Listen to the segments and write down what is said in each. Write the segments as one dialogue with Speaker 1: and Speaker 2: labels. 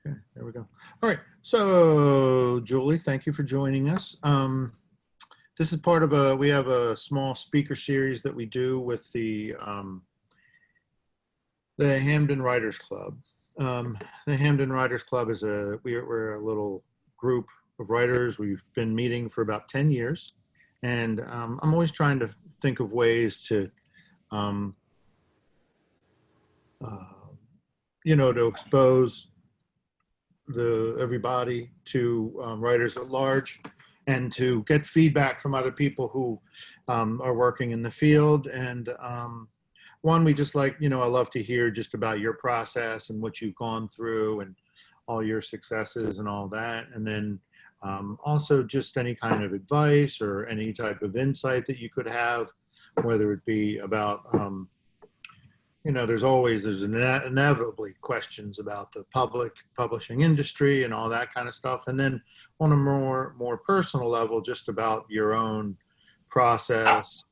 Speaker 1: Okay, there we go. All right. So, Julie, thank you for joining us. This is part of we have a small speaker series that we do with the Hampden Writers Club. The Hampden Writers Club is we're a little group of writers. We've been meeting for about 10 years. And I'm always trying to think of ways to, um, uh, to expose everybody to writers at large, and to get feedback from other people who are working in the field. And one, we just I love to hear just about your process and what you've gone through and all your successes and all that. And then also just any kind of advice or any type of insight that you could have, whether it be about there's inevitably questions about the publishing industry and all that kind of stuff. And then on a more personal level, just about your own process,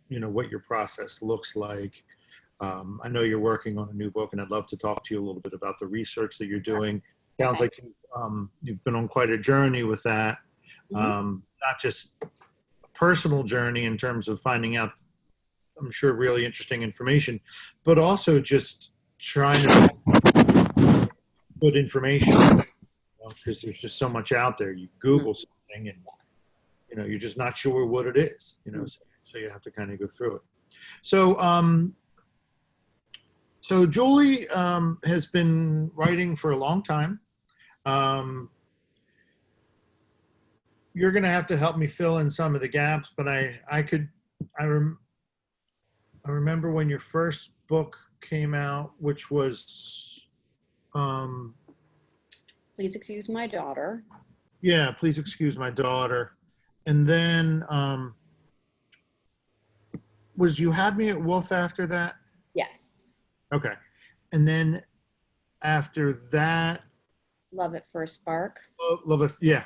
Speaker 1: what your process looks like. I know you're working on a new book, and I'd love to talk to you a little bit about the research that you're doing. Sounds like you've been on quite a journey with that. Not just a personal journey in terms of finding out, I'm sure, really interesting information, but also just trying to put information, because there's just so much out there. You Google something and, you're just not sure what it is, so you have to kind of go through it. So Julie has been writing for a long time. You're going to have to help me fill in some of the gaps, but I remember when your first book came out, which was
Speaker 2: Please Excuse My Daughter.
Speaker 1: Yeah, Please Excuse My Daughter. And then was You Had Me at Wolf after that?
Speaker 2: Yes.
Speaker 1: Okay. And then after that,
Speaker 2: Love at First Spark.
Speaker 1: Love It, yeah.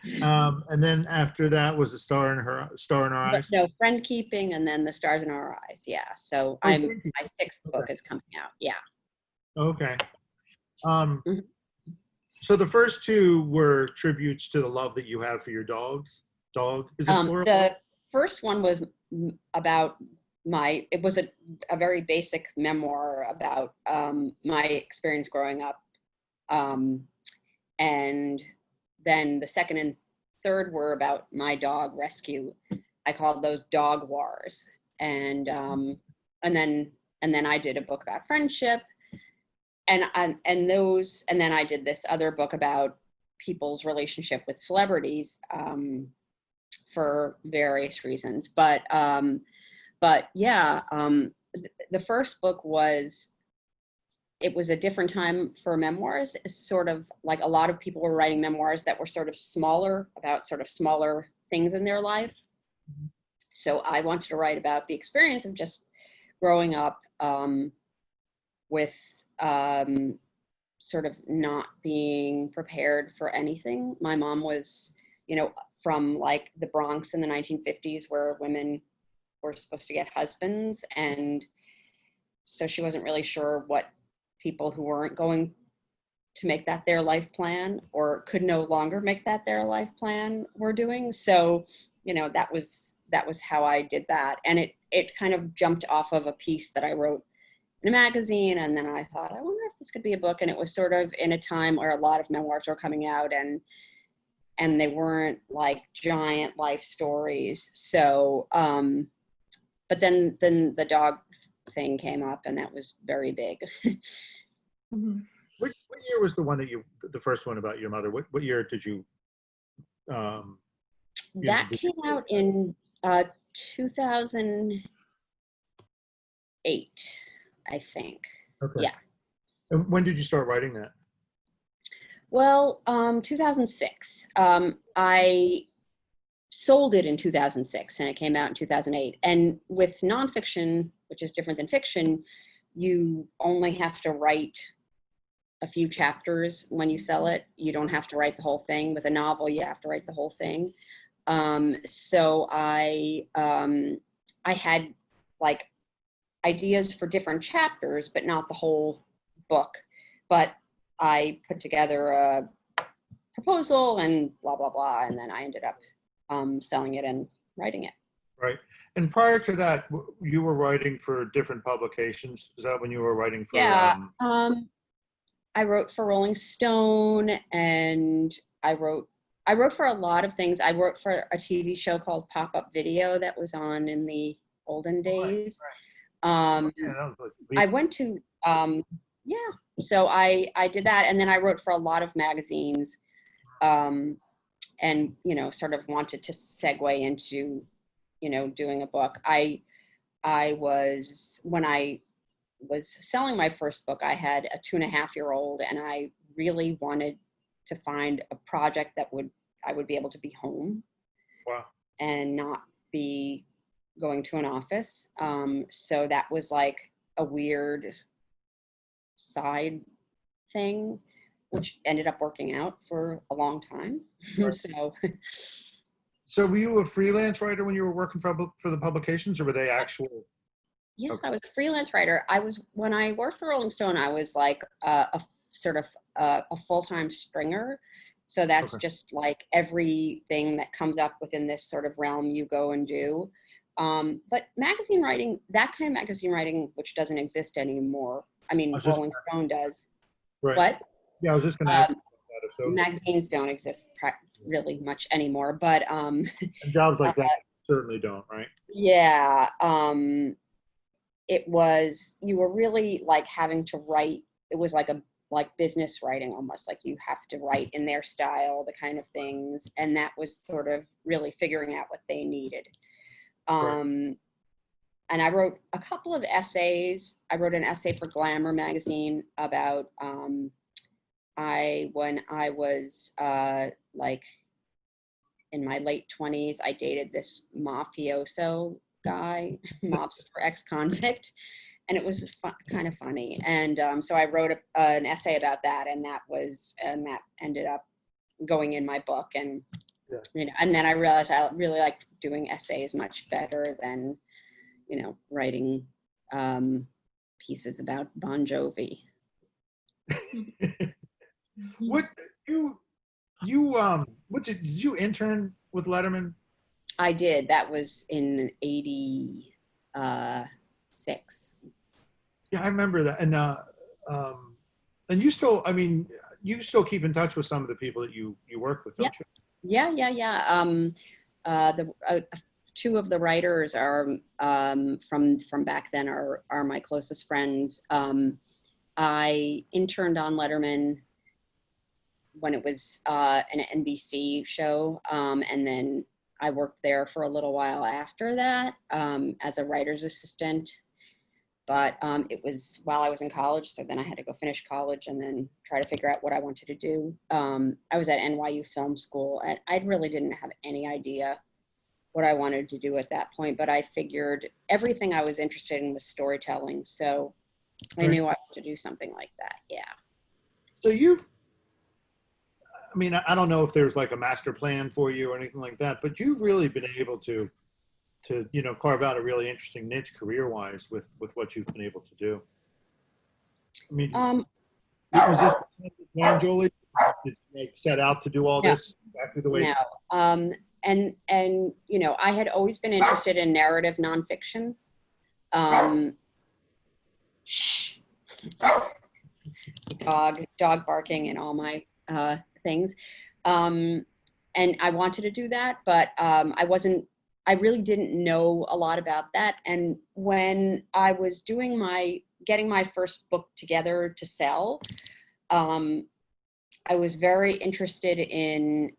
Speaker 1: And then after that was The Star in Our Eyes.
Speaker 2: No, Friend Keeping, and then The Stars in Our Eyes. Yeah. So my sixth book is coming out. Yeah.
Speaker 1: Okay. So the first two were tributes to the love that you have for your dog. Is it plural?
Speaker 2: The first one was about it was a very basic memoir about my experience growing up. And then the second and third were about my dog rescue. I called those Dog Wars. And then I did a book about friendship. And then I did this other book about people's relationship with celebrities for various reasons. But yeah, the first book it was a different time for memoirs. Sort of like a lot of people were writing memoirs that were sort of smaller, about sort of smaller things in their life. So I wanted to write about the experience of just growing up with sort of not being prepared for anything. My mom was, from like the Bronx in the 1950s, where women were supposed to get husbands. And so she wasn't really sure what people who weren't going to make that their life plan, or could no longer make that their life plan, were doing. So, that was how I did that. And it kind of jumped off of a piece that I wrote in a magazine. And then I thought, I wonder if this could be a book. And it was sort of in a time where a lot of memoirs were coming out, and they weren't like giant life stories. So, but then the dog thing came up, and that was very big.
Speaker 1: What year was the first one about your mother? What year did you?
Speaker 2: That came out in 2008, I think.
Speaker 1: Okay.
Speaker 2: Yeah.
Speaker 1: And when did you start writing that?
Speaker 2: Well, 2006. I sold it in 2006, and it came out in 2008. And with nonfiction, which is different than fiction, you only have to write a few chapters when you sell it. You don't have to write the whole thing. With a novel, you have to write the whole thing. So I had like ideas for different chapters, but not the whole book. But I put together a proposal and blah, blah, blah. And then I ended up selling it and writing it.
Speaker 1: Right. And prior to that, you were writing for different publications. Is that when you were writing for?
Speaker 2: Yeah. I wrote for Rolling Stone, and I wrote for a lot of things. I wrote for a TV show called Pop-Up Video that was on in the olden days.
Speaker 1: Yeah, that was
Speaker 2: I went to, yeah, so I did that. And then I wrote for a lot of magazines, and, you know, sort of wanted to segue into, you know, doing a book. When I was selling my first book, I had a 2.5-year-old, and I really wanted to find a project that I would be able to be home.
Speaker 1: Wow.
Speaker 2: And not be going to an office. So that was like a weird side thing, which ended up working out for a long time.
Speaker 1: Right. So were you a freelance writer when you were working for the publications, or were they actual?
Speaker 2: Yeah,
Speaker 1: Okay.
Speaker 2: I was a freelance writer. When I worked for Rolling Stone, I was like a sort of a full-time stringer. So that's just like everything that comes up within this sort of realm you go and do. But magazine writing, that kind of magazine writing, which doesn't exist anymore. I mean, Rolling Stone does.
Speaker 1: Right.
Speaker 2: But
Speaker 1: yeah, I was just going to ask you about that. If those
Speaker 2: magazines don't exist really much anymore. But
Speaker 1: and jobs like that certainly don't, right?
Speaker 2: Yeah. You were really like having to write. It was like business writing, almost like you have to write in their style, the kind of things. And that was sort of really figuring out what they needed. And I wrote a couple of essays. I wrote an essay for Glamour magazine about, when I was like in my late 20s, I dated this mafioso guy, mobster ex-convict. And it was kind of funny. And so I wrote an essay about that, and that ended up going in my book. And, you know, and then I realized I really liked doing essays much better than, you know, writing pieces about Bon Jovi.
Speaker 1: What did you intern with Letterman?
Speaker 2: I did. That was in 86.
Speaker 1: Yeah, I remember that. And you still, I mean, you still keep in touch with some of the people that you work with, don't you?
Speaker 2: Yeah. Two of the writers are from back then are my closest friends. I interned on Letterman when it was an NBC show, and then I worked there for a little while after that as a writer's assistant. But it was while I was in college, so then I had to go finish college and then try to figure out what I wanted to do. I was at NYU Film School, and I really didn't have any idea what I wanted to do at that point, but I figured everything I was interested in was storytelling, so I knew I wanted to do something like that, yeah.
Speaker 1: So I mean, I don't know if there's like a master plan for you or anything like that, but you've really been able to you know, carve out a really interesting niche career-wise with what you've been able to do. I mean, was this the plan, Julie? Did you like set out to do all this exactly the way?
Speaker 2: No. And you know, I had always been interested in narrative nonfiction. Dog barking and all my things. And I wanted to do that, but I really didn't know a lot about that. And when I was getting my first book together to sell, I was very interested in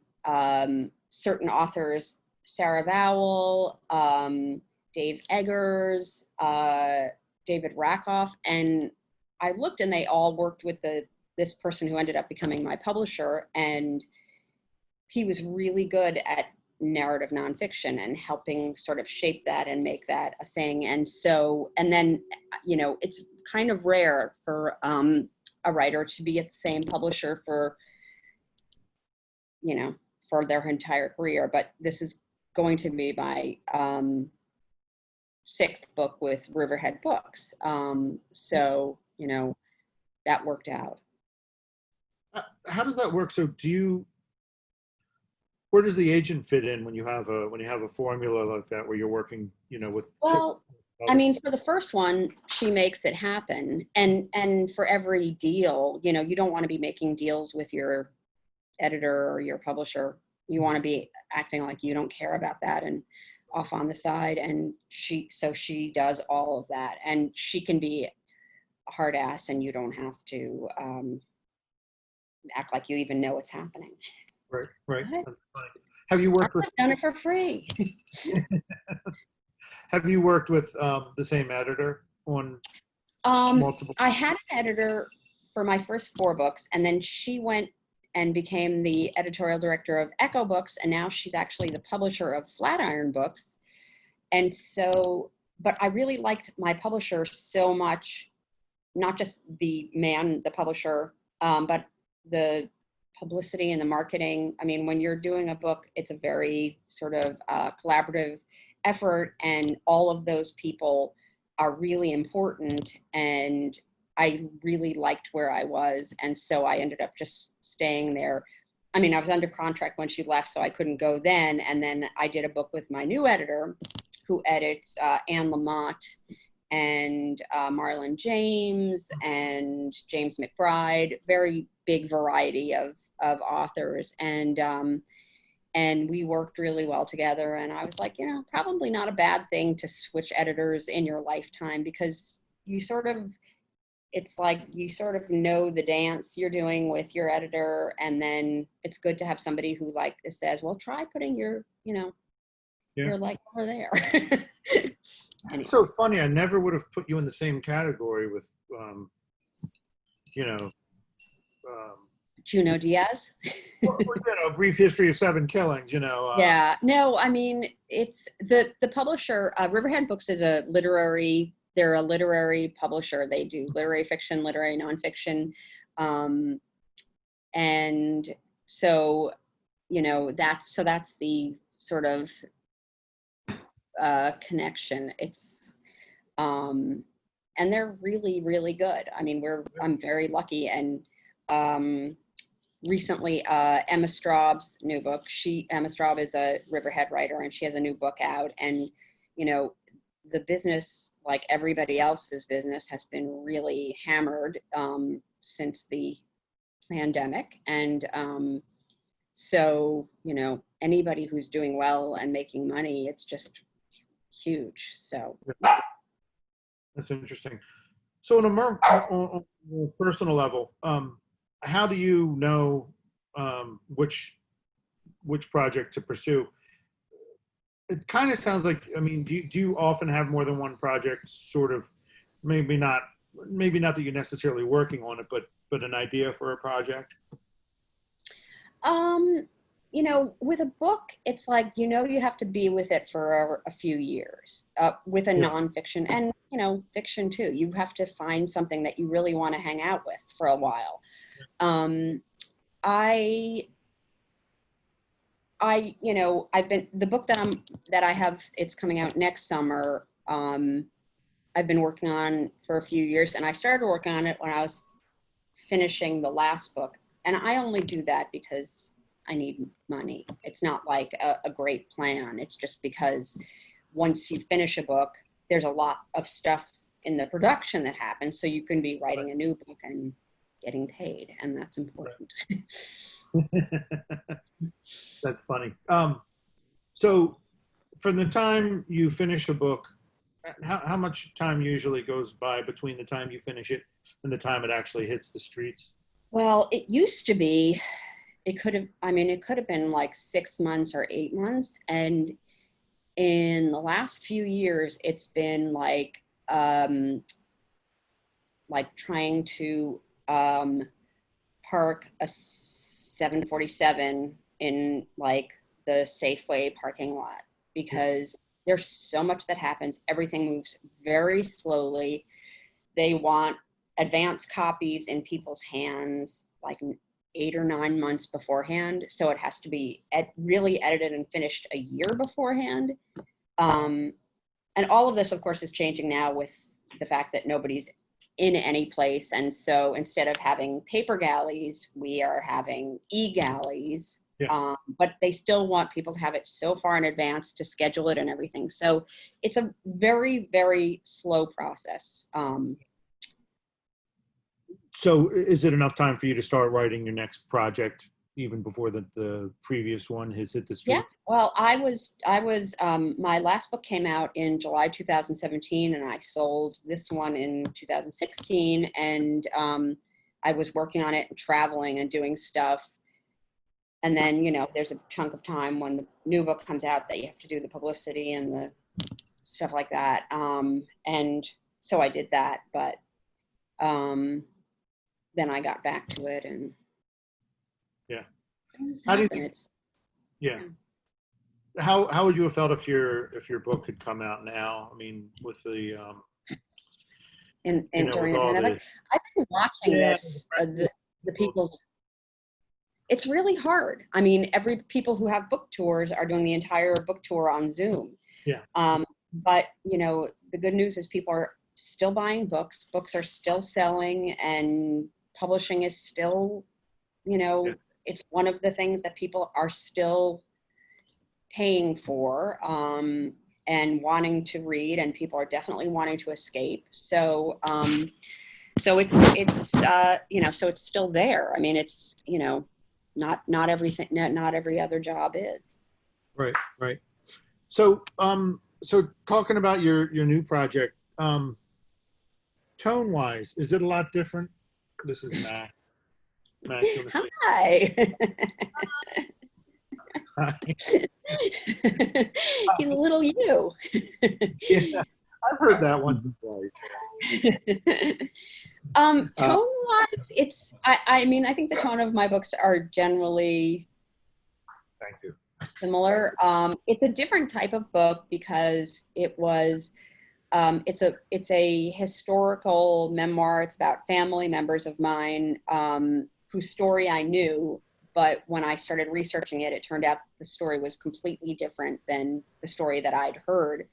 Speaker 2: certain authors, Sarah Vowell, Dave Eggers, David Rakoff, and I looked, and they all worked with this person who ended up becoming my publisher, and he was really good at narrative nonfiction and helping sort of shape that and make that a thing. And then, you know, it's kind of rare for a writer to be at the same publisher for, you know, for their entire career. But this is going to be my 6th book with Riverhead Books. So, you know, that worked out.
Speaker 1: how does that work? So where does the agent fit in when you have a formula like that where you're working, with?
Speaker 2: Well, I mean, for the first one, she makes it happen. And for every deal, you don't want to be making deals with your editor or your publisher. You want to be acting like you don't care about that and off on the side. And she does all of that. And she can be a hard ass, and you don't have to act like you even know what's happening.
Speaker 1: Right, right.
Speaker 2: What?
Speaker 1: That's funny. Have you worked with?
Speaker 2: I've done it for free.
Speaker 1: Have you worked with the same editor on multiple?
Speaker 2: I had an editor for my first 4 books, and then she went and became the editorial director of Echo Books, and now she's actually the publisher of Flatiron Books. And so, but I really liked my publisher so much, not just the publisher, but the publicity and the marketing. I mean, when you're doing a book, it's a very sort of collaborative effort, and all of those people are really important. And I really liked where I was, and so I ended up just staying there. I mean, I was under contract when she left, so I couldn't go then. And then I did a book with my new editor, who edits Anne Lamott and Marlon James and James McBride, very big variety of authors. And we worked really well together. And I was like, probably not a bad thing to switch editors in your lifetime, because it's like you sort of know the dance you're doing with your editor. And then it's good to have somebody who like says, well, try putting your, you're like over there. Anyway.
Speaker 1: It's so funny. I never would have put you in the same category with,
Speaker 2: Junot Diaz.
Speaker 1: A brief history of 7 killings.
Speaker 2: Yeah, no, I mean, it's the publisher. Riverhead Books is they're a literary publisher. They do literary fiction, literary nonfiction, and so that's the sort of connection. It's and they're really, really good. I mean, I'm very lucky. And recently, Emma Straub's new book, Emma Straub is a Riverhead writer, and she has a new book out. And the business, like everybody else's business, has been really hammered since the pandemic. And so anybody who's doing well and making money, it's just huge. So
Speaker 1: that's interesting. So on a personal level, how do you know which project to pursue? It kind of sounds like, I mean, do you often have more than one project, sort of, maybe not that you're necessarily working on it, but an idea for a project?
Speaker 2: With a book, it's like, you have to be with it for a few years, with a nonfiction, and, fiction too. You have to find something that you really want to hang out with for a while. I've been, the book that I have, it's coming out next summer. I've been working on for a few years, and I started working on it when I was finishing the last book. And I only do that because I need money. It's not like a great plan. It's just because once you finish a book, there's a lot of stuff in the production that happens. So you can be writing a new book and getting paid, and that's important.
Speaker 1: That's funny. So from the time you finish a book, how much time usually goes by between the time you finish it and the time it actually hits the streets?
Speaker 2: Well, it used to be, it could have been like 6 months or 8 months. And in the last few years, it's been like trying to park a 747 in like the Safeway parking lot, because there's so much that happens. Everything moves very slowly. They want advance copies in people's hands like 8 or 9 months beforehand. So it has to be really edited and finished a year beforehand. And all of this, of course, is changing now with the fact that nobody's in any place. And so instead of having paper galleys, we are having e-galleys.
Speaker 1: Yeah.
Speaker 2: But they still want people to have it so far in advance to schedule it and everything. So it's a very, very slow process.
Speaker 1: So is it enough time for you to start writing your next project even before the previous one has hit the
Speaker 2: Yeah,
Speaker 1: streets?
Speaker 2: well, my last book came out in July 2017, and I sold this one in 2016, and I was working on it and traveling and doing stuff. And then, there's a chunk of time when the new book comes out that you have to do the publicity and the stuff like that. And so I did that, but then I got back to it, and
Speaker 1: Yeah.
Speaker 2: things
Speaker 1: How do you
Speaker 2: happen.
Speaker 1: think? Yeah. How would you have felt if your book had come out now? I mean, with the
Speaker 2: And
Speaker 1: with
Speaker 2: during the
Speaker 1: all
Speaker 2: pandemic,
Speaker 1: the
Speaker 2: I've been watching
Speaker 1: yeah,
Speaker 2: this, the people's, it's really hard. I mean, people who have book tours are doing the entire book tour on Zoom.
Speaker 1: yeah,
Speaker 2: But the good news is people are still buying books. Books are still selling, and publishing is still,
Speaker 1: yeah,
Speaker 2: it's one of the things that people are still paying for, and wanting to read, and people are definitely wanting to escape. So, so it's still there. I mean, it's, not everything, not every other job is.
Speaker 1: right, right. So so talking about your new project, tone wise, is it a lot different? This is Mac. Mac, you want to
Speaker 2: Hi.
Speaker 1: say hi?
Speaker 2: He's a little you.
Speaker 1: Yeah, I've heard that one.
Speaker 2: Tone-wise, I mean, I think the tone of my books are generally
Speaker 1: Thank you.
Speaker 2: similar. It's a different type of book because it's a historical memoir. It's about family members of mine, whose story I knew, but when I started researching it, it turned out the story was completely different than the story that I'd heard.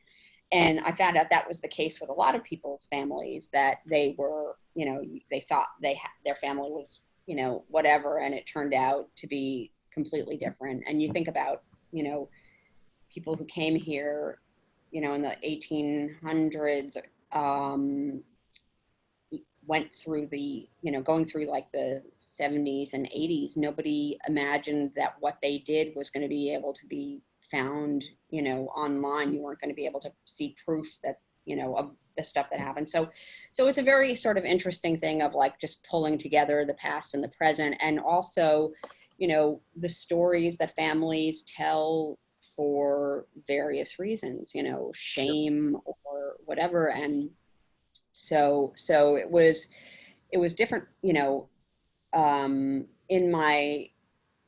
Speaker 2: And I found out that was the case with a lot of people's families, that they were, they thought their family was, whatever, and it turned out to be completely different. And you think about, people who came here, in the 1800s, went through going through like the 70s and 80s. Nobody imagined that what they did was going to be able to be found, online. You weren't going to be able to see proof that, of the stuff that happened. So it's a very sort of interesting thing of like just pulling together the past and the present, and also, the stories that families tell for various reasons, shame or whatever. And so it was different,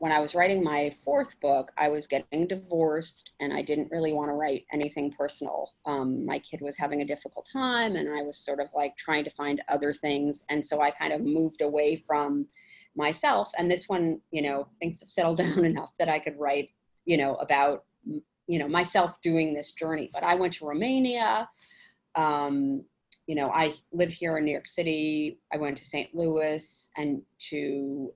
Speaker 2: when I was writing my fourth book, I was getting divorced, and I didn't really want to write anything personal. My kid was having a difficult time, and I was sort of like trying to find other things. And so I kind of moved away from myself. And this one, things have settled down enough that I could write, about, myself doing this journey. But I went to Romania. I live here in New York City. I went to St. Louis and to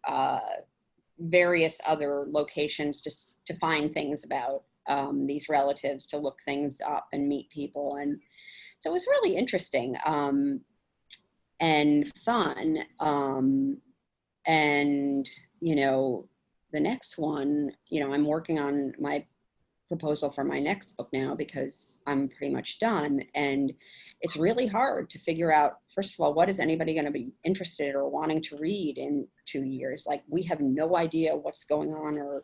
Speaker 2: various other locations just to find things about these relatives, to look things up and meet people. And so it was really interesting and fun. And, the next one, I'm working on my proposal for my next book now because I'm pretty much done. And it's really hard to figure out, first of all, what is anybody going to be interested or wanting to read in 2 years? Like, we have no idea what's going on or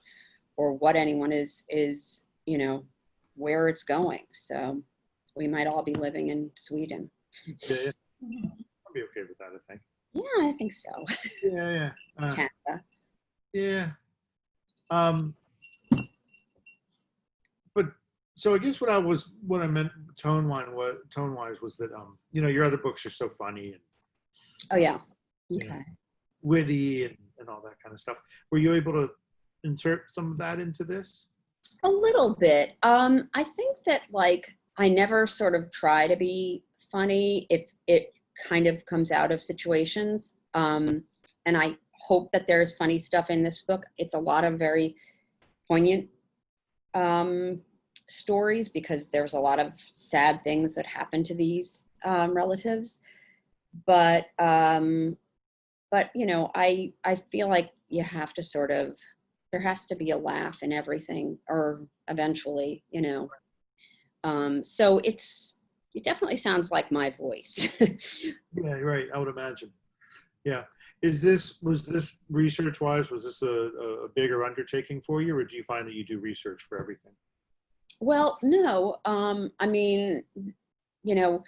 Speaker 2: what anyone is, where it's going. So we might all be living in Sweden.
Speaker 1: Yeah, I'll be okay with that, I think.
Speaker 2: Yeah, I think so.
Speaker 1: Yeah.
Speaker 2: Canada.
Speaker 1: Yeah. But so I guess what I meant tone wise was that your other books are so funny and
Speaker 2: Oh yeah. Okay.
Speaker 1: witty and all that kind of stuff. Were you able to insert some of that into this?
Speaker 2: A little bit. I think that like I never sort of try to be funny. If kind of comes out of situations. And I hope that there's funny stuff in this book. It's a lot of very poignant stories, because there's a lot of sad things that happen to these relatives. But you know, I feel like you have to sort of, there has to be a laugh in everything, or eventually, you know. So it definitely sounds like my voice.
Speaker 1: Yeah, right. I would imagine. Yeah. Was this research-wise, was this a bigger undertaking for you, or do you find that you do research for everything?
Speaker 2: Well, no. I mean, you know,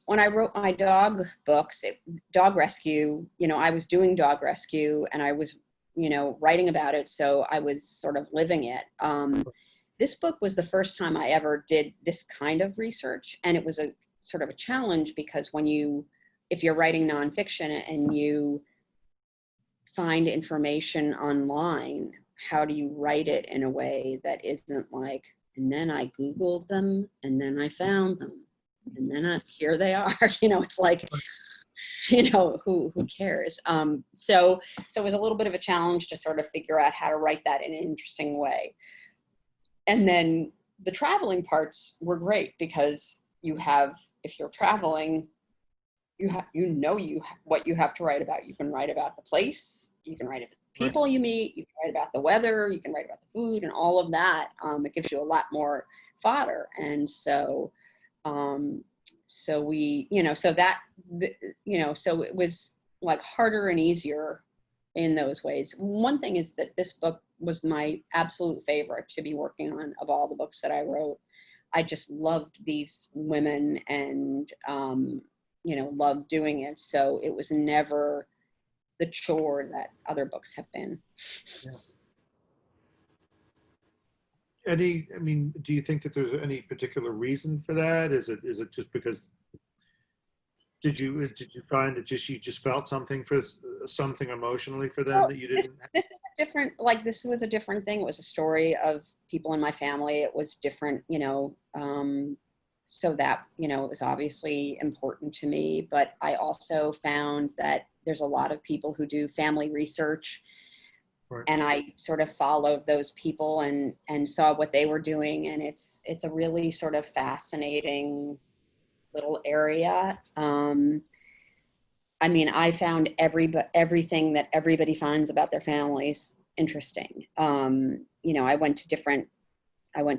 Speaker 2: when I wrote my dog books, dog rescue, you know, I was doing dog rescue and I was, you know, writing about it. So I was sort of living it. This book was the first time I ever did this kind of research. And it was a sort of a challenge, because if you're writing nonfiction and you find information online, how do you write it in a way that isn't like, and then I Googled them and then I found them and then here they are. You know, it's like, you know, who cares? So it was a little bit of a challenge to sort of figure out how to write that in an interesting way. And then the traveling parts were great, because if you're traveling, what you have to write about. You can write about the place, you can write about the people you meet, you can write about the weather, you can write about the food and all of that. It gives you a lot more fodder. And so we, you know, so it was like harder and easier in those ways. One thing is that this book was my absolute favorite to be working on of all the books that I wrote. I just loved these women and, you know, loved doing it. So it was never the chore that other books have been.
Speaker 1: Yeah. I mean, do you think that there's any particular reason for that? Is it just because, did you find that you just felt something emotionally for them,
Speaker 2: Well,
Speaker 1: that you didn't?
Speaker 2: this is a different, like, this was a different thing. It was a story of people in my family. It was different, you know, so that, you know, it was obviously important to me. But I also found that there's a lot of people who do family research.
Speaker 1: Right.
Speaker 2: And I sort of followed those people and saw what they were doing. And it's a really sort of fascinating little area. I mean, I found everything that everybody finds about their families interesting. You know, I went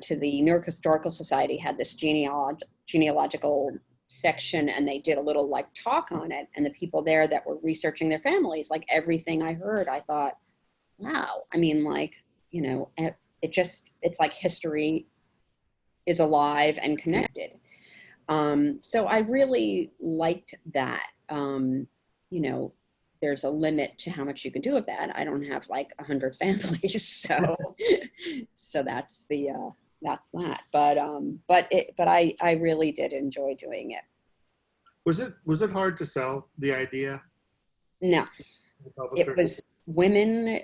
Speaker 2: to the New York Historical Society, had this genealogical section, and they did a little like talk on it. And the people there that were researching their families, like everything I heard, I thought, wow. I mean, like, you know, it's like history is alive and connected. So I really liked that. You know, there's a limit to how much you can do of that. I don't have like 100 families, so that's that. But I really did enjoy doing it.
Speaker 1: Was it hard to sell the idea?
Speaker 2: No, it was women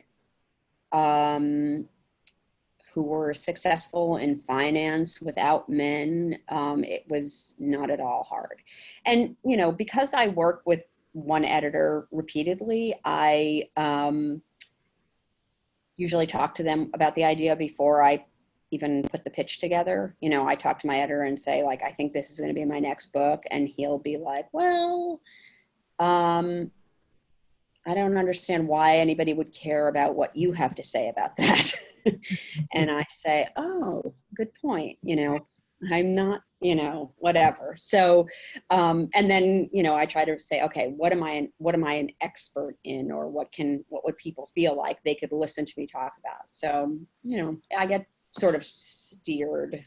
Speaker 2: who were successful in finance without men. It was not at all hard. And, you know, because I work with one editor repeatedly, I usually talk to them about the idea before I even put the pitch together. You know, I talk to my editor and say, like, I think this is going to be my next book. And he'll be like, well, I don't understand why anybody would care about what you have to say about that. And I say, oh, good point. You know, I'm not, you know, whatever. So, and then, you know, I try to say, okay, what am I an expert in, or what would people feel like they could listen to me talk about? So, you know, I get sort of steered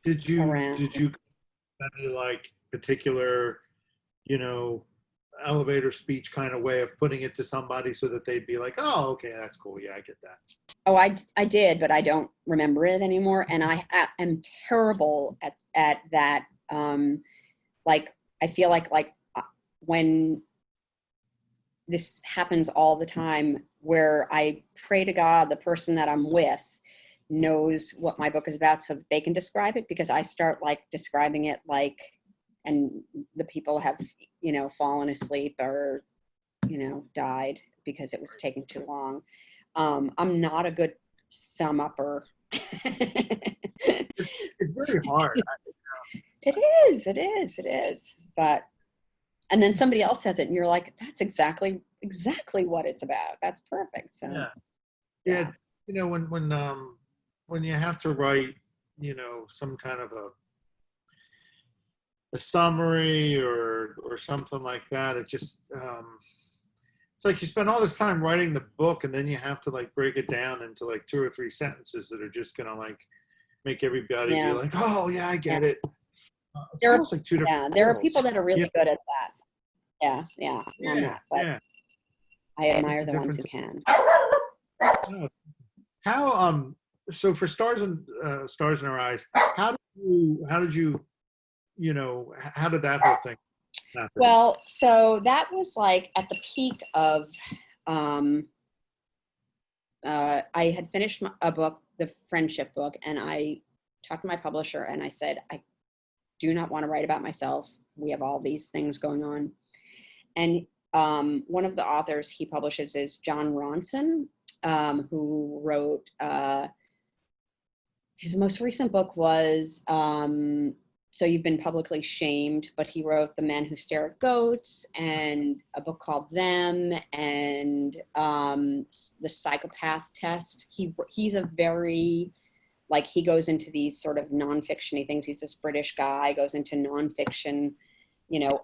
Speaker 2: around.
Speaker 1: Did you any like particular, you know, elevator speech kind of way of putting it to somebody so that they'd be like, oh, okay, that's cool. Yeah, I get that.
Speaker 2: Oh, I did, but I don't remember it anymore. And I am terrible at that. Like, I feel like when this happens all the time, where I pray to God the person that I'm with knows what my book is about so that they can describe it, because I start like describing it like and the people have, you know, fallen asleep or, you know, died because it was taking too long. I'm not a good sum upper.
Speaker 1: It's very hard.
Speaker 2: It is. But, and then somebody else says it and you're like, that's exactly what it's about. That's perfect. So,
Speaker 1: Yeah.
Speaker 2: yeah.
Speaker 1: You know, when you have to write, you know, some kind of a summary or something like that, it just it's like you spend all this time writing the book and then you have to like break it down into like 2 or 3 sentences that are just gonna like make everybody be
Speaker 2: Yeah.
Speaker 1: like, oh yeah, I get it. It's
Speaker 2: There are,
Speaker 1: almost like 2 different
Speaker 2: there are
Speaker 1: worlds.
Speaker 2: people that are really
Speaker 1: Yeah,
Speaker 2: good at that. Yeah, I'm
Speaker 1: yeah,
Speaker 2: not, but
Speaker 1: yeah.
Speaker 2: I
Speaker 1: It's
Speaker 2: admire
Speaker 1: a
Speaker 2: the ones
Speaker 1: different
Speaker 2: who can.
Speaker 1: no. How so for stars in our eyes, how did you you know, how did that whole thing happen?
Speaker 2: Well, so that was like at the peak of, um, I had finished a book, the friendship book, and I talked to my publisher and I said, I do not want to write about myself. We have all these things going on. And one of the authors he publishes is John Ronson, who wrote, his most recent book was So You've Been Publicly Shamed, but he wrote The Men Who Stare at Goats and a book called Them and The Psychopath Test. He's a very, like, he goes into these sort of nonfiction-y things. He's this British guy, goes into nonfiction, you know,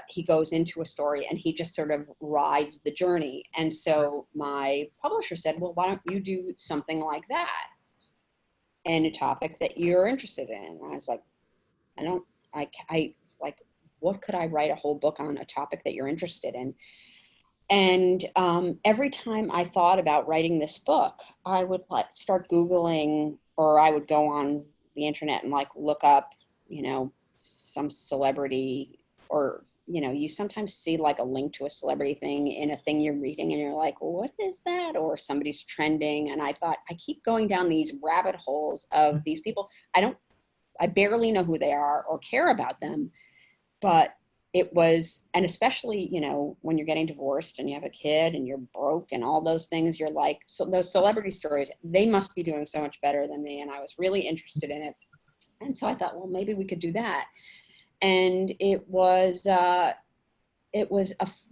Speaker 2: he goes into a story and he just sort of rides the journey. And so my publisher said, well, why don't you do something like that? And a topic that you're interested in. And I was like, I like, what could I write a whole book on a topic that you're interested in? And every time I thought about writing this book, I would like start Googling, or I would go on the internet and like look up, you know, some celebrity, or, you know, you sometimes see like a link to a celebrity thing in a thing you're reading and you're like, what is that? Or somebody's trending. And I thought, I keep going down these rabbit holes of these people. I barely know who they are or care about them, but it was, and especially, you know, when you're getting divorced and you have a kid and you're broke and all those things, you're like, so those celebrity stories, they must be doing so much better than me. And I was really interested in it. And so I thought, well, maybe we could do that. And it was a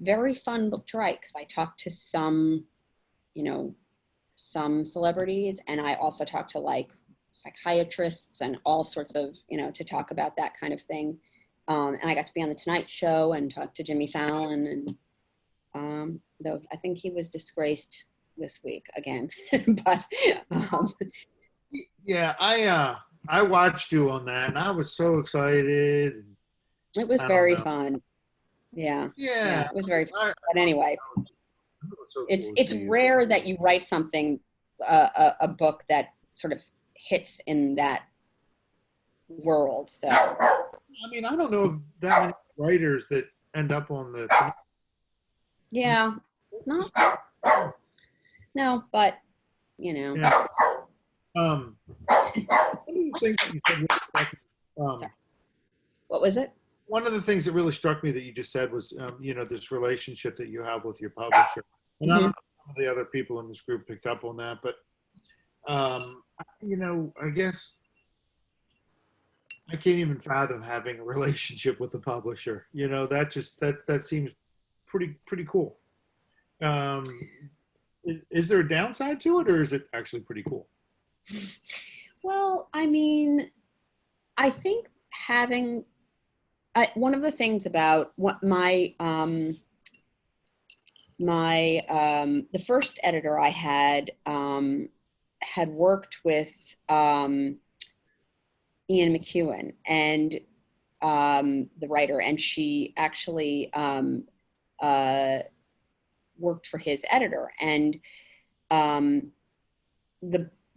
Speaker 2: very fun book to write because I talked to some, you know, some celebrities, and I also talked to like psychiatrists and all sorts of, you know, to talk about that kind of thing. And I got to be on the Tonight Show and talk to Jimmy Fallon, and though I think he was disgraced this week again, but
Speaker 1: Yeah, I watched you on that and I was so excited.
Speaker 2: it was
Speaker 1: I don't
Speaker 2: very
Speaker 1: know.
Speaker 2: fun. Yeah,
Speaker 1: Yeah,
Speaker 2: it was very fun.
Speaker 1: I
Speaker 2: But anyway,
Speaker 1: it was so
Speaker 2: it's
Speaker 1: cool to see you.
Speaker 2: rare that you write something, a book that sort of hits in that world. So
Speaker 1: I mean, I don't know of that many writers that end up on the.
Speaker 2: yeah,
Speaker 1: It's
Speaker 2: not
Speaker 1: just,
Speaker 2: no, but you know.
Speaker 1: yeah. One of the things that you said really struck me,
Speaker 2: Sorry. What was it?
Speaker 1: one of the things that really struck me that you just said was, you know, this relationship that you have with your publisher. And I don't know if some of the other people in this group picked up on that, but, you know, I guess I can't even fathom having a relationship with the publisher. You know, that seems pretty cool. Um, is there a downside to it, or is it actually pretty cool?
Speaker 2: Well, I mean, I think having one of the things about what the first editor I had worked with Ian McEwan and the writer, and she actually worked for his editor, and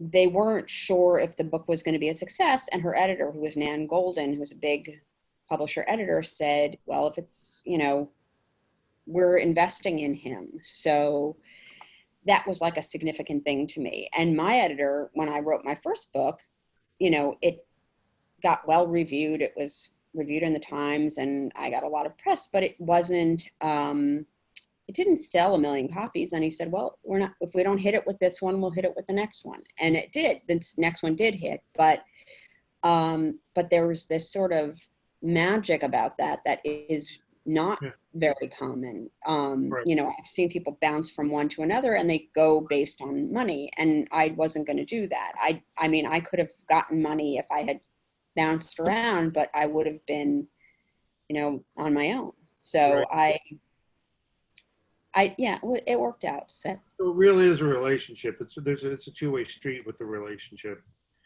Speaker 2: they weren't sure if the book was going to be a success. And her editor, who was Nan Golden, who was a big publisher editor, said, well, if it's, you know, we're investing in him. So that was like a significant thing to me. And my editor, when I wrote my first book, you know, it got well reviewed. It was reviewed in the Times and I got a lot of press, but it wasn't, it didn't sell 1 million copies. And he said, well, if we don't hit it with this one, we'll hit it with the next one. And it did. This next one did hit, but there was this sort of magic about that is not very common.
Speaker 1: Right.
Speaker 2: You know, I've seen people bounce from one to another and they go based on money, and I wasn't going to do that. I mean, I could have gotten money if I had bounced around, but I would have been, you know, on my own. So
Speaker 1: Right.
Speaker 2: yeah, it worked out. So
Speaker 1: So it really is a relationship. It's a two-way street with the relationship.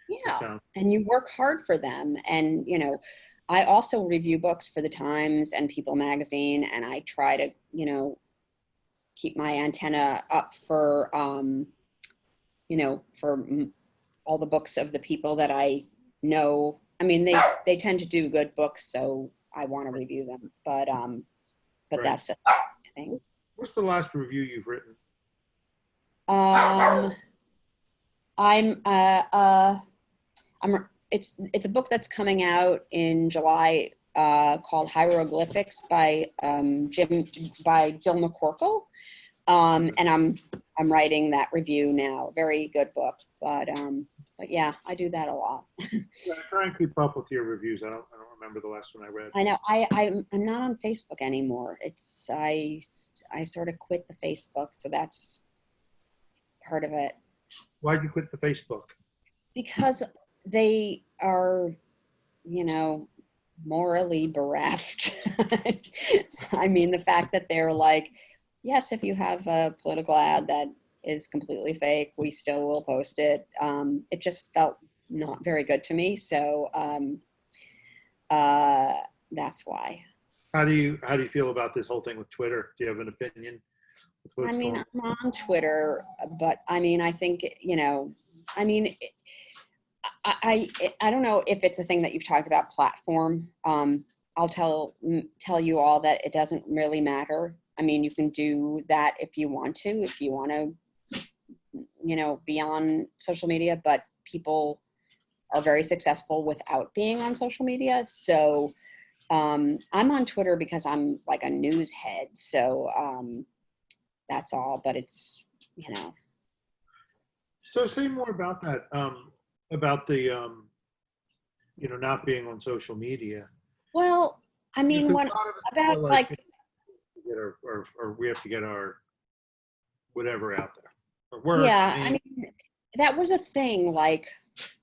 Speaker 1: It
Speaker 2: yeah,
Speaker 1: sounds.
Speaker 2: and you work hard for them. And, you know, I also review books for the Times and People magazine, and I try to, you know, keep my antenna up for, you know, for all the books of the people that I know. I mean, they tend to do good books, so I want to review them. But
Speaker 1: Right.
Speaker 2: that's a thing.
Speaker 1: What's the last review you've written?
Speaker 2: Um, it's a book that's coming out in July, called Hieroglyphics by Jill McCorkle. And I'm writing that review now. Very good book, but yeah, I do that a lot.
Speaker 1: Yeah, I try and keep up with your reviews. I don't remember the last one I read.
Speaker 2: I know. I'm not on Facebook anymore. I sort of quit the Facebook, so that's part of it.
Speaker 1: Why'd you quit the Facebook?
Speaker 2: Because they are, you know, morally bereft. I mean, the fact that they're like, yes, if you have a political ad that is completely fake, we still will post it. It just felt not very good to me. So that's why.
Speaker 1: How do you feel about this whole thing with Twitter? Do you have an opinion with
Speaker 2: I
Speaker 1: what's
Speaker 2: mean,
Speaker 1: going
Speaker 2: I'm on Twitter, but I mean, I think, you know, I mean, I don't know if it's a thing that you've talked about platform. I'll tell you all that it doesn't really matter. I mean, you can do that if you want to, you know, be on social media, but people are very successful without being on social media. So I'm on Twitter because I'm like a news head. So that's all, but it's, you know.
Speaker 1: So say more about that, about the, you know, not being on social media.
Speaker 2: Well, I mean,
Speaker 1: Because
Speaker 2: when
Speaker 1: a lot of us
Speaker 2: about
Speaker 1: feel like
Speaker 2: like,
Speaker 1: or we have to get our whatever out there. Our work, our
Speaker 2: yeah, I
Speaker 1: name.
Speaker 2: mean, that was a thing, like,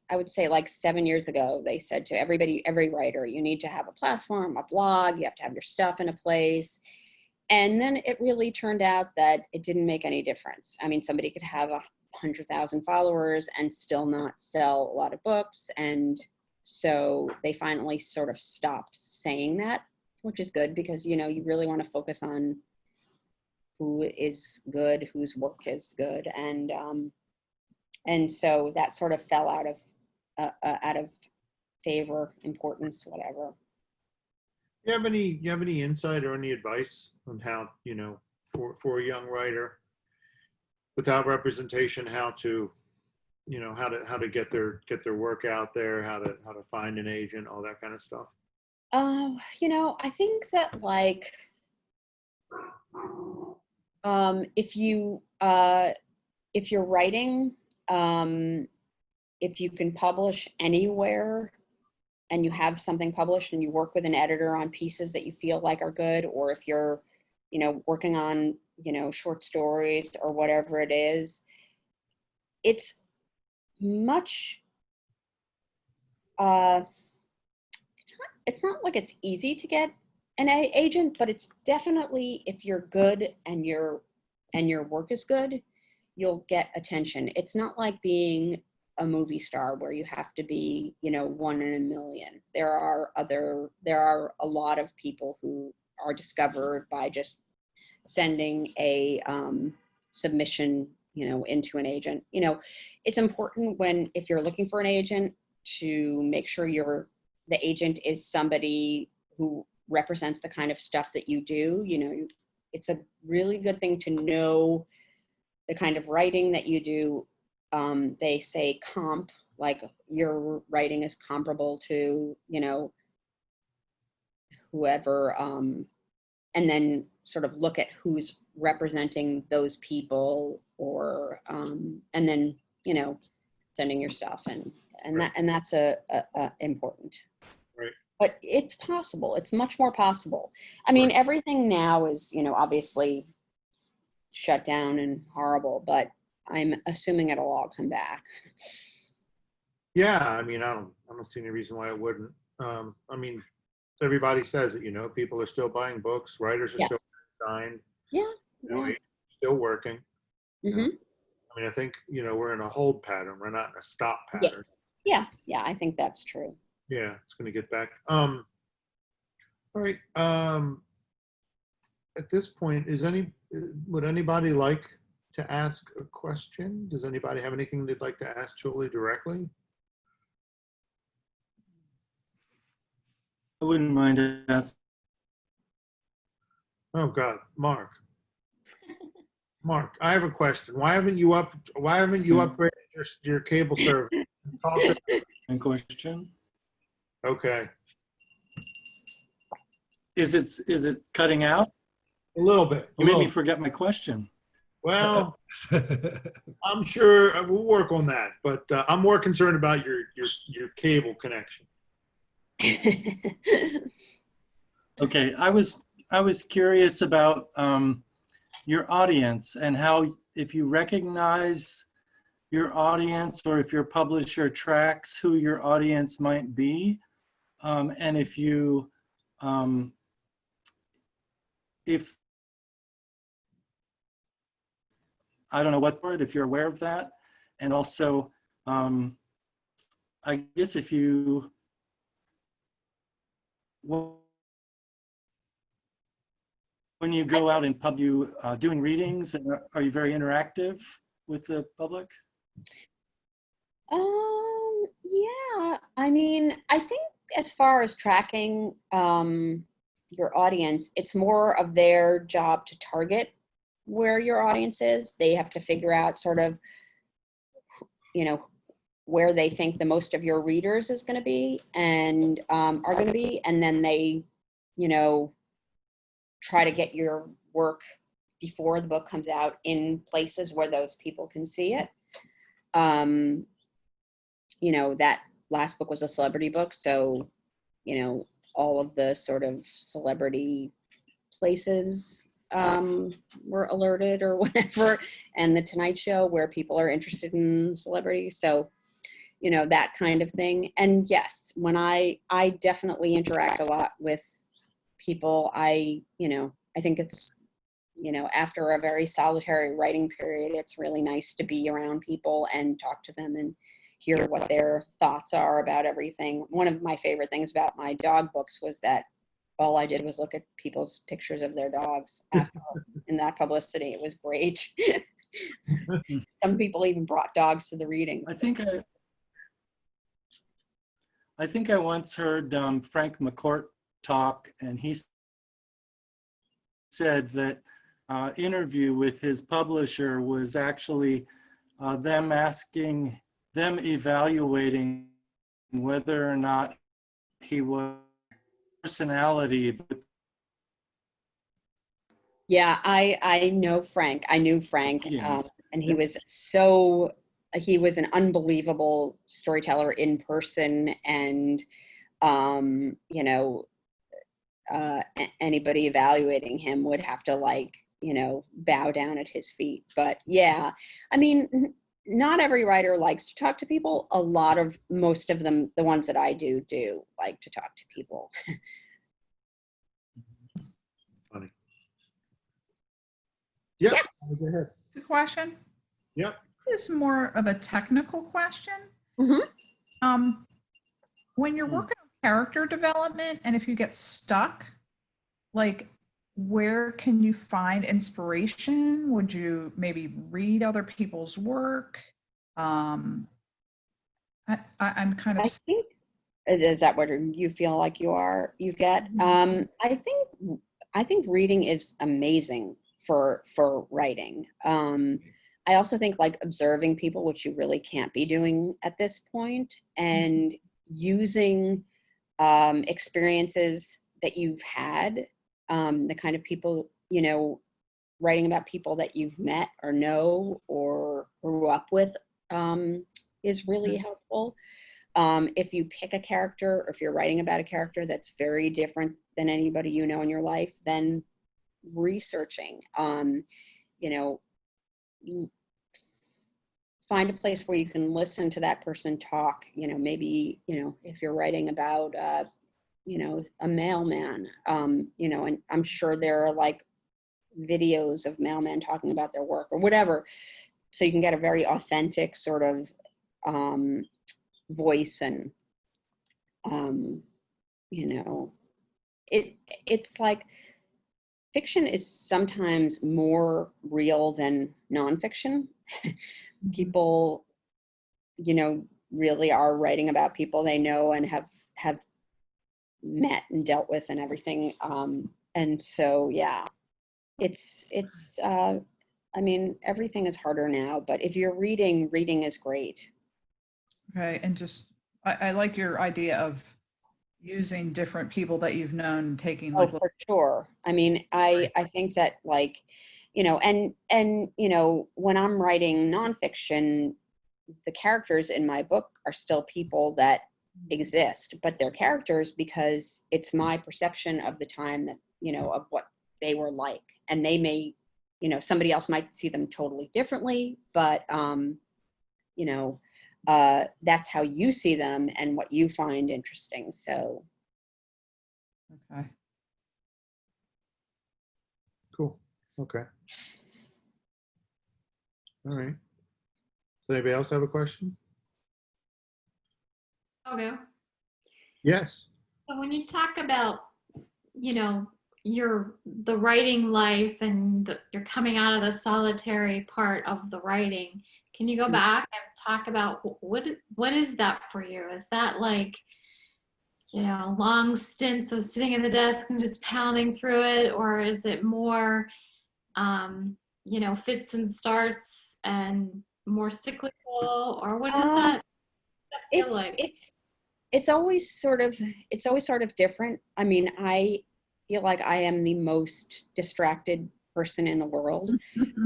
Speaker 2: I would say like 7 years ago, they said to everybody, every writer, you need to have a platform, a blog, you have to have your stuff in a place. And then it really turned out that it didn't make any difference. I mean, somebody could have 100,000 followers and still not sell a lot of books. And so they finally sort of stopped saying that, which is good because, you know, you really want to focus on who is good, whose work is good. And so that sort of fell out of favor, importance, whatever.
Speaker 1: You have any insight or any advice on how, you know, for a young writer without representation, how to, you know, how to get their work out there, how to find an agent, all that kind of stuff?
Speaker 2: You know, I think that like, if you're writing, if you can publish anywhere and you have something published and you work with an editor on pieces that you feel like are good, or if you're, you know, working on, you know, short stories or whatever it is, it's much, uh, it's not like it's easy to get an agent, but it's definitely, if you're good and your work is good, you'll get attention. It's not like being a movie star where you have to be, you know, 1 in 1 million. There are a lot of people who are discovered by just sending a submission, you know, into an agent. You know, it's important if you're looking for an agent to make sure the agent is somebody who represents the kind of stuff that you do. You know, it's a really good thing to know the kind of writing that you do. They say comp, like your writing is comparable to, you know, whoever, and then sort of look at who's representing those people, or and then, you know, sending your stuff, and
Speaker 1: Right.
Speaker 2: that's important.
Speaker 1: Right.
Speaker 2: But it's possible. It's much more possible. I mean,
Speaker 1: Right.
Speaker 2: everything now is, you know, obviously shut down and horrible, but I'm assuming it'll all come back.
Speaker 1: Yeah, I mean, I don't see any reason why it wouldn't. I mean, everybody says it, you know, people are still buying books, writers are
Speaker 2: Yes.
Speaker 1: still signed,
Speaker 2: Yeah.
Speaker 1: you know,
Speaker 2: Yeah.
Speaker 1: agents are still working. You know,
Speaker 2: Hmm.
Speaker 1: I mean, I think, you know, we're in a hold pattern. We're not in a stop
Speaker 2: Yeah.
Speaker 1: pattern.
Speaker 2: Yeah. Yeah. I think that's true.
Speaker 1: Yeah, it's going to get back. All right. At this point, would anybody like to ask a question? Does anybody have anything they'd like to ask Julie directly?
Speaker 3: I wouldn't mind asking.
Speaker 1: Oh God, Mark. Mark, I have a question. Why haven't you upgraded your cable service? Talk to-
Speaker 3: A question.
Speaker 1: Okay,
Speaker 3: Is it cutting out?
Speaker 1: a little bit.
Speaker 3: You made me forget my question.
Speaker 1: Well, I'm sure we'll work on that, but I'm more concerned about your cable connection.
Speaker 3: Okay, I was curious about your audience and how, if you recognize your audience, or if your publisher tracks who your audience might be, and if you if I don't know what word, if you're aware of that, and also I guess if you when you go out in pub, you doing readings, and are you very interactive with the public?
Speaker 2: Yeah, I mean, I think as far as tracking your audience, it's more of their job to target where your audience is. They have to figure out sort of, you know, where they think the most of your readers is going to be, and are going to be, and then they, you know, try to get your work before the book comes out in places where those people can see it. You know, that last book was a celebrity book, so, you know, all of the sort of celebrity places were alerted or whatever, and the Tonight Show, where people are interested in celebrities. So, you know, that kind of thing. And yes, when I definitely interact a lot with people. You know, I think it's, you know, after a very solitary writing period, it's really nice to be around people and talk to them and hear what their thoughts are about everything. One of my favorite things about my dog books was that all I did was look at people's pictures of their dogs after in that publicity. It was great. Some people even brought dogs to the reading.
Speaker 3: I think I once heard Frank McCourt talk, and he said that interview with his publisher was actually them evaluating whether or not he was personality.
Speaker 2: Yeah, I know Frank. I knew Frank, and he was an unbelievable storyteller in person, and you know, anybody evaluating him would have to, like, you know, bow down at his feet. But yeah, I mean, not every writer likes to talk to people. Most of them, the ones that I do like to talk to people.
Speaker 1: Funny. Yep.
Speaker 2: Yeah.
Speaker 1: Go ahead.
Speaker 4: The question?
Speaker 1: Yep.
Speaker 4: This is more of a technical question.
Speaker 2: Mm-hmm.
Speaker 4: When you're working on character development, and if you get stuck, like, where can you find inspiration? Would you maybe read other people's work? I'm kind of.
Speaker 2: I think, is that what you feel like you get? I think reading is amazing for writing. I also think, like, observing people, which you really can't be doing at this point, and using experiences that you've had, the kind of people, writing about people that you've met or know or grew up with, is really helpful. If you pick a character, or if you're writing about a character that's very different than anybody you know in your life, then researching, find a place where you can listen to that person talk, maybe, if you're writing about, a mailman, and I'm sure there are like videos of mailmen talking about their work or whatever. So you can get a very authentic sort of, voice, and it's like fiction is sometimes more real than nonfiction. People, really are writing about people they know and have met and dealt with and everything. And so, yeah, it's I mean, everything is harder now, but if you're reading is great.
Speaker 4: Okay, and just I like your idea of using different people that you've known and taking
Speaker 2: Oh,
Speaker 4: like
Speaker 2: for sure. I mean, I think that, like, and when I'm writing nonfiction, the characters in my book are still people that exist, but they're characters because it's my perception of the time that, of what they were like. And they may, somebody else might see them totally differently, but, that's how you see them and what you find interesting. So.
Speaker 4: okay.
Speaker 1: Cool. Okay. All right. Does anybody else have a question?
Speaker 5: Okay.
Speaker 1: Yes.
Speaker 5: So when you talk about, the writing life and you're coming out of the solitary part of the writing, can you go back and talk about what is that for you? Is that like, long stints of sitting at the desk and just pounding through it, or is it more, fits and starts and more cyclical, or what does that feel like?
Speaker 2: It's always sort of different. I mean, I feel like I am the most distracted person in the world,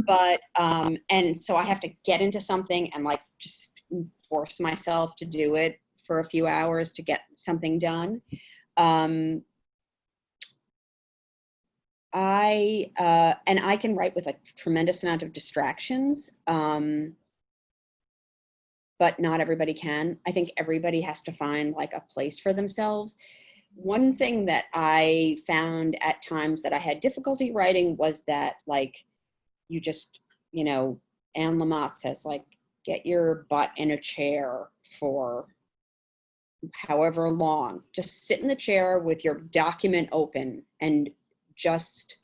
Speaker 2: but and so I have to get into something and like just force myself to do it for a few hours to get something done. I can write with a tremendous amount of distractions, but not everybody can. I think everybody has to find like a place for themselves. One thing that I found at times that I had difficulty writing was that, like, you just, Anne Lamott says, like, get your butt in a chair for however long. Just sit in the chair with your document open and just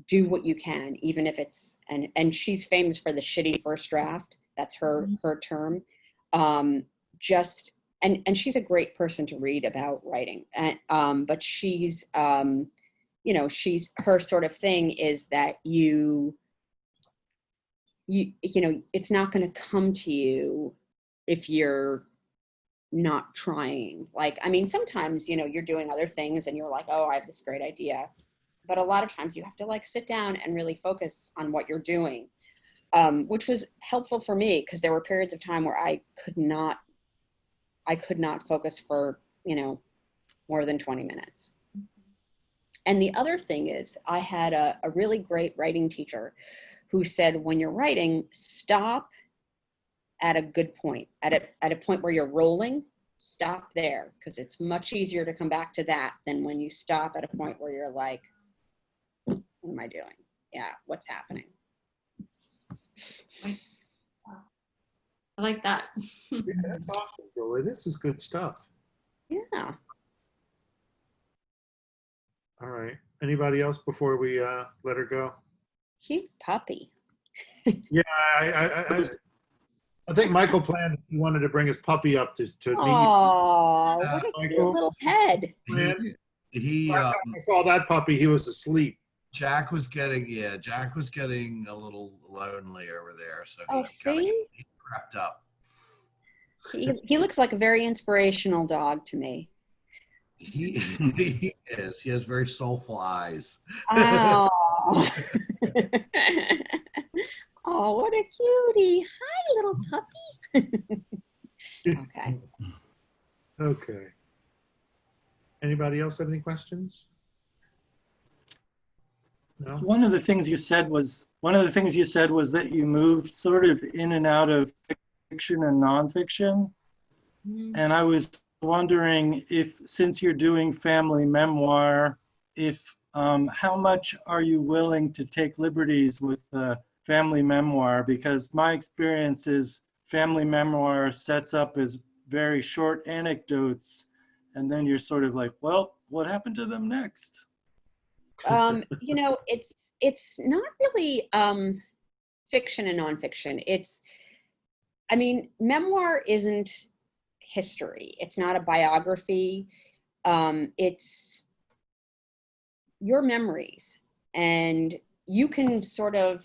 Speaker 2: do what you can, even if it's, and she's famous for the shitty first draft. That's her term. And she's a great person to read about writing. And but she's her sort of thing is that you it's not going to come to you if you're not trying. Like, I mean, sometimes you're doing other things and you're like, oh, I have this great idea, but a lot of times you have to like sit down and really focus on what you're doing. Which was helpful for me because there were periods of time where I could not focus for, more than 20 minutes. And the other thing is I had a really great writing teacher who said, when you're writing, stop at a good point, at a point where you're rolling, stop there, because it's much easier to come back to that than when you stop at a point where you're like, what am I doing? Yeah, what's happening?
Speaker 5: I like that.
Speaker 1: Yeah, that's awesome, Julie. This is good stuff.
Speaker 2: Yeah.
Speaker 1: All right. Anybody else before we let her go?
Speaker 2: Cute puppy.
Speaker 1: Yeah, I think Michael planned that he wanted to bring his puppy up to meet you.
Speaker 2: Oh, what a cute
Speaker 1: Michael?
Speaker 2: little head.
Speaker 1: I saw that puppy. He was asleep.
Speaker 6: Jack was getting a little lonely over there, so
Speaker 2: Oh, see?
Speaker 6: he crept up.
Speaker 2: He looks like a very inspirational dog to me.
Speaker 6: He is. He has very soulful eyes.
Speaker 2: Oh. Oh, what a cutie. Hi, little puppy. Okay.
Speaker 1: Okay. Anybody else have any questions? No?
Speaker 3: One of the things you said was that you moved sort of in and out of fiction and nonfiction. And I was wondering if, since you're doing family memoir, if how much are you willing to take liberties with the family memoir? Because my experience is family memoir sets up as very short anecdotes, and then you're sort of like, well, what happened to them next?
Speaker 2: You know, it's not really fiction and nonfiction. I mean, memoir isn't history. It's not a biography. It's your memories, and you can sort of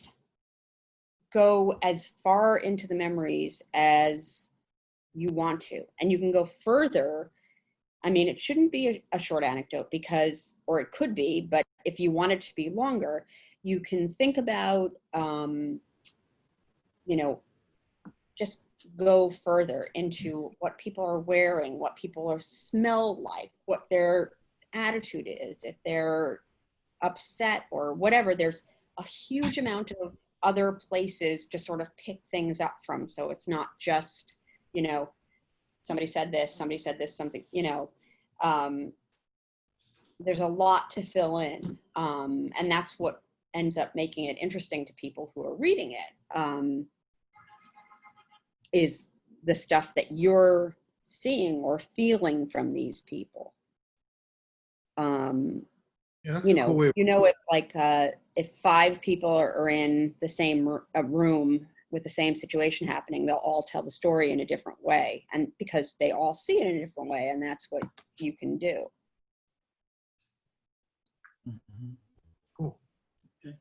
Speaker 2: go as far into the memories as you want to, and you can go further. I mean, it shouldn't be a short anecdote because, or it could be, but if you want it to be longer, you can think about, you know, just go further into what people are wearing, what people are smell like, what their attitude is, if they're upset or whatever. There's a huge amount of other places to sort of pick things up from. So it's not just, you know, somebody said this, something, you know, there's a lot to fill in. And that's what ends up making it interesting to people who are reading it, is the stuff that you're seeing or feeling from these people.
Speaker 1: Yeah, that's
Speaker 2: You
Speaker 1: a cool
Speaker 2: know,
Speaker 1: way.
Speaker 2: if like, if 5 people are in the same room with the same situation happening, they'll all tell the story in a different way, and because they all see it in a different way, and that's what you can do.
Speaker 1: Cool.
Speaker 3: Okay.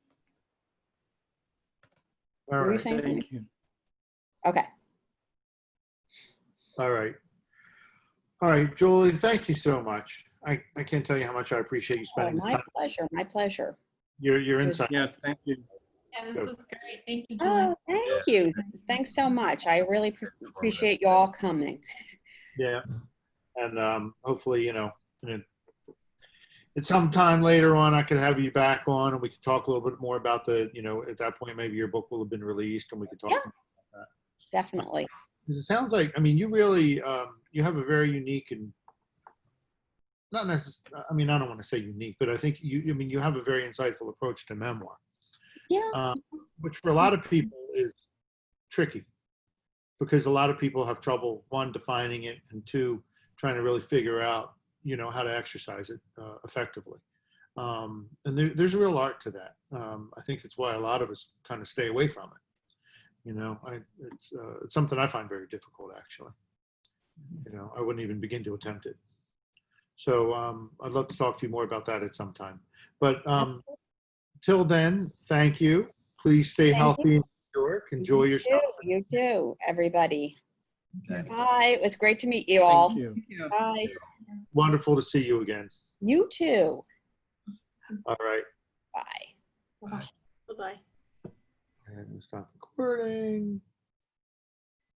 Speaker 1: All
Speaker 2: Were you
Speaker 1: right.
Speaker 2: saying something?
Speaker 3: Thank you.
Speaker 2: Okay.
Speaker 1: All right. All right, Julie, thank you so much. I can't tell you how much I appreciate you
Speaker 2: Oh,
Speaker 1: spending this
Speaker 2: my
Speaker 1: time.
Speaker 2: pleasure. My pleasure.
Speaker 1: Your insight.
Speaker 3: Yes, thank you.
Speaker 5: Yeah, this is great. Thank you, Julie.
Speaker 2: Oh, thank you. Thanks so much. I really appreciate you all coming.
Speaker 1: Yeah. And hopefully, you know, at some time later on, I could have you back on and we could talk a little bit more about the, you know, at that point, maybe your book will have been released and we could talk
Speaker 2: Yeah.
Speaker 1: about that.
Speaker 2: Definitely.
Speaker 1: Because it sounds like, I mean, you really, you have a very unique and not necessarily, I mean, I don't want to say unique, but I think I mean, you have a very insightful approach to memoir,
Speaker 2: Yeah.
Speaker 1: which for a lot of people is tricky because a lot of people have trouble, 1, defining it, and 2, trying to really figure out, you know, how to exercise it effectively. And there's a real art to that. I think it's why a lot of us kind of stay away from it. You know, it's something I find very difficult, actually. You know, I wouldn't even begin to attempt it. So I'd love to talk to you more about that at some time. But till then, thank you. Please stay healthy in New York. Enjoy yourself.
Speaker 2: You too, everybody.
Speaker 6: Thank you.
Speaker 2: Bye. It was great to meet you all.
Speaker 3: Thank you.
Speaker 2: Bye.
Speaker 1: Wonderful to see you again.
Speaker 2: You too.
Speaker 1: All right.
Speaker 2: Bye.
Speaker 5: Bye-bye.
Speaker 1: And stop recording.